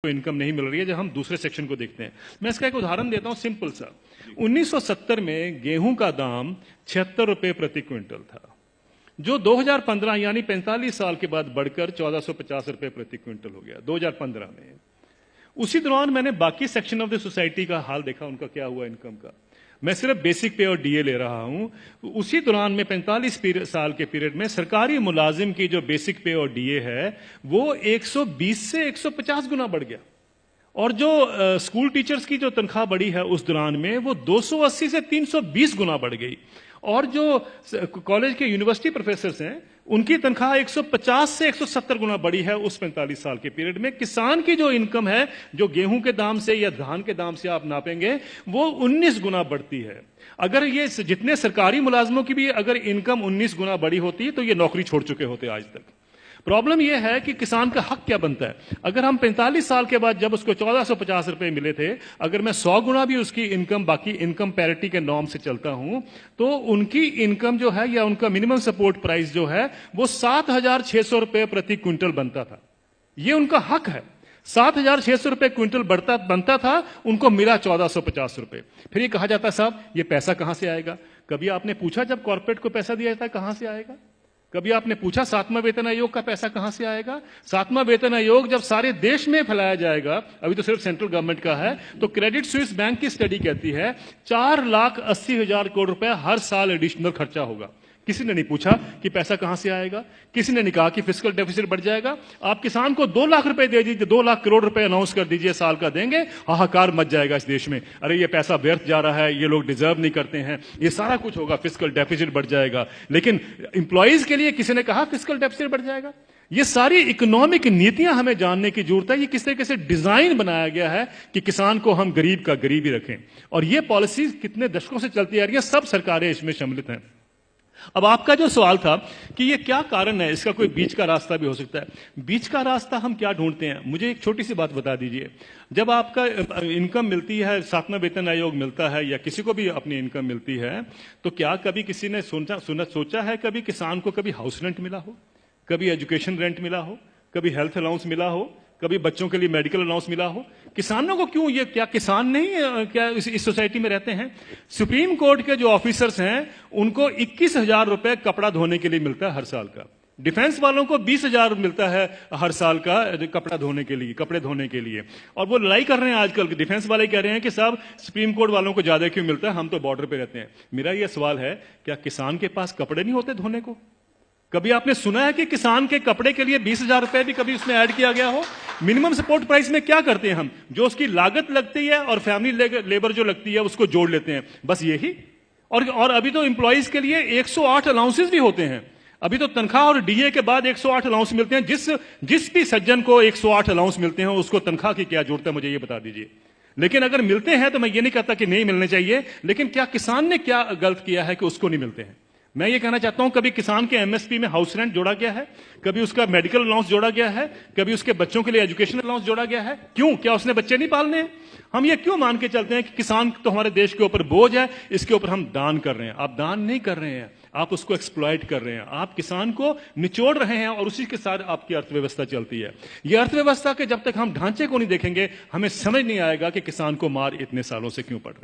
Income नहीं मिल रही है। जब हम दूसरे सेक्शन को देखते हैं, मैं इसका एक उदाहरण देता हूं सिंपल सा। 1970 में गेहूं का दाम 76 रुपए प्रति क्विंटल था, जो 2015 यानी 45 साल के बाद बढ़कर 1450 रुपए प्रति क्विंटल हो गया 2015 में। उसी दौरान मैंने बाकी सेक्शन ऑफ द सोसाइटी का हाल देखा, उनका क्या हुआ इनकम का। मैं सिर्फ बेसिक पे और डीए ले रहा हूं। उसी दौरान में 45 साल के पीरियड में सरकारी मुलाजिम की जो बेसिक पे और डीए है वो 120 से 150 गुना बढ़ गया, और जो स्कूल टीचर्स की जो तनख्वाह बढ़ी है उस दौरान में वो 280 से 320 गुना बढ़ गई, और जो कॉलेज के यूनिवर्सिटी प्रोफेसर्स हैं उनकी तनख्वाह 150 से 170 गुना बढ़ी है उस 45 साल के पीरियड में। किसान की जो इनकम है, जो गेहूं के दाम से या धान के दाम से आप नापेंगे, वो 19 गुना बढ़ती है। अगर ये जितने सरकारी मुलाजमों की भी अगर इनकम 19 गुना बढ़ी होती तो ये नौकरी छोड़ चुके होते आज तक। प्रॉब्लम यह है कि किसान का हक क्या बनता है। अगर हम 45 साल के बाद जब उसको 1450 रुपए मिले थे, अगर मैं 100 गुना भी उसकी इनकम बाकी इनकम पैरिटी के नॉर्म से चलता हूं, तो उनकी इनकम जो है या उनका मिनिमम सपोर्ट प्राइस जो है वो 7600 रुपए प्रति क्विंटल बनता था। ये उनका हक है। 7600 रुपए क्विंटल बनता था, उनको मिला 1450 रुपए। फिर ये कहा जाता साहब ये पैसा कहां से आएगा। कभी आपने पूछा जब कॉर्पोरेट को पैसा दिया जाता है कहां से आएगा? कभी आपने पूछा 7वां वेतन आयोग का पैसा कहां से आएगा? 7वां वेतन आयोग जब सारे देश में फैलाया जाएगा, अभी तो सिर्फ सेंट्रल गवर्नमेंट का है, तो क्रेडिट स्विस बैंक की स्टडी कहती है 4,80,000 करोड़ रुपए हर साल एडिशनल खर्चा होगा। किसी ने नहीं पूछा कि पैसा कहां से आएगा। किसी ने नहीं कहा कि फिस्कल डेफिसिट बढ़ जाएगा। आप किसान को 2 लाख रुपए दे दीजिए, 2 लाख करोड़ रुपए अनाउंस कर दीजिए साल का देंगे, हाहाकार मच जाएगा इस देश में। अरे ये पैसा व्यर्थ जा रहा है, ये लोग डिजर्व नहीं करते हैं, ये सारा कुछ होगा, फिस्कल डेफिसिट बढ़ जाएगा। लेकिन इंप्लॉइज के लिए किसी ने कहा फिस्कल डेफिसिट बढ़ जाएगा? ये सारी इकोनॉमिक नीतियां हमें जानने की जरूरत है। ये किस तरीके से डिजाइन बनाया गया है कि किसान को हम गरीब का गरीब ही रखें, और ये पॉलिसी कितने दशकों से चलती आ रही है, सब सरकारें इसमें सम्मिलित हैं। अब आपका जो सवाल था कि ये क्या कारण है, इसका कोई बीच का रास्ता भी हो सकता है। बीच का रास्ता हम क्या ढूंढते हैं, मुझे एक छोटी सी बात बता दीजिए। जब आपका इनकम मिलती है, 7वां वेतन आयोग मिलता है या किसी को भी अपनी इनकम मिलती है, तो क्या कभी किसी ने सोचा है कभी किसान को कभी हाउस रेंट मिला हो, कभी एजुकेशन रेंट मिला हो, कभी हेल्थ अलाउंस मिला हो, कभी बच्चों के लिए मेडिकल अलाउंस मिला हो? किसानों को क्यों, ये क्या किसान नहीं क्या इस सोसाइटी में रहते हैं? सुप्रीम कोर्ट के जो ऑफिसर्स हैं उनको 21,000 रुपए कपड़ा धोने के लिए मिलता है हर साल का। डिफेंस वालों को 20,000 मिलता है हर साल का कपड़ा धोने के लिए, कपड़े धोने के लिए। और वो लड़ाई कर रहे हैं आजकल, डिफेंस वाले कह रहे हैं कि साहब सुप्रीम कोर्ट वालों को ज्यादा क्यों मिलता है, हम तो बॉर्डर पे रहते हैं। मेरा यह सवाल है, क्या किसान के पास कपड़े नहीं होते धोने को? कभी आपने सुना है कि किसान के कपड़े के लिए 20,000 रुपए भी कभी उसमें ऐड किया गया हो? मिनिमम सपोर्ट प्राइस में क्या करते हैं हम, जो उसकी लागत लगती है और फैमिली लेबर जो लगती है उसको जोड़ लेते हैं, बस यही। और अभी तो एम्प्लॉइज के लिए 108 अलाउंसेस भी होते हैं। अभी तो तनख्वाह और डीए के बाद 108 अलाउंस मिलते हैं। जिस भी सज्जन को 108 अलाउंस मिलते हैं उसको तनख्वाह की क्या जरूरत है, मुझे ये बता दीजिए। लेकिन अगर मिलते हैं तो मैं ये नहीं कहता कि नहीं मिलने चाहिए, लेकिन क्या किसान ने क्या गलत किया है कि उसको नहीं मिलते हैं? मैं ये कहना चाहता हूं, कभी किसान के एमएसपी में हाउस रेंट जोड़ा गया है, कभी उसका मेडिकल अलाउंस जोड़ा गया है, कभी उसके बच्चों के लिए एजुकेशन अलाउंस जोड़ा गया है? क्यों? क्या उसने बच्चे नहीं पालने हैं? हम ये क्यों मान के चलते हैं कि किसान तो हमारे देश के ऊपर बोझ है, इसके ऊपर हम दान कर रहे हैं? आप दान नहीं कर रहे हैं, आप उसको एक्सप्लॉइट कर रहे हैं, आप किसान को निचोड़ रहे हैं, और उसी के साथ आपकी अर्थव्यवस्था चलती है। ये अर्थव्यवस्था के जब तक हम ढांचे को नहीं देखेंगे, हमें समझ नहीं आएगा कि किसान को मार इतने सालों से क्यों पड़ रही है।